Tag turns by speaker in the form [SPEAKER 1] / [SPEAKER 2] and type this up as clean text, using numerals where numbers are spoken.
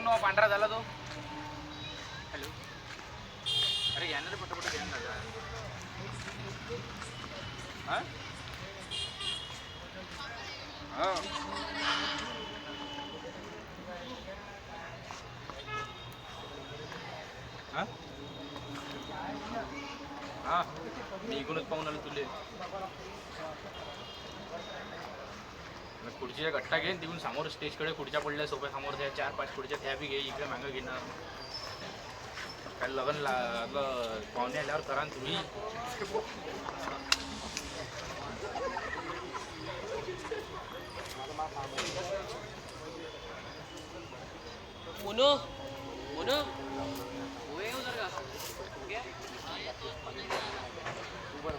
[SPEAKER 1] काऊन पांढरा झाला तो. हॅलो अरे घ्या ना रे पटापट घ्या ना दादा. हां हां हां हां मी इकडूनच पाहून आलो तुले. खुर्चीच्या गट्टा घेईन तिकडून समोर स्टेजकडे खुर्च्या पडल्या सोफ्या समोर त्या 4-5 खुर्च्या त्या बी घे. इकडे मागं घेणार काय लग्न पाहुणे आल्यावर करा तुम्ही.
[SPEAKER 2] मोनो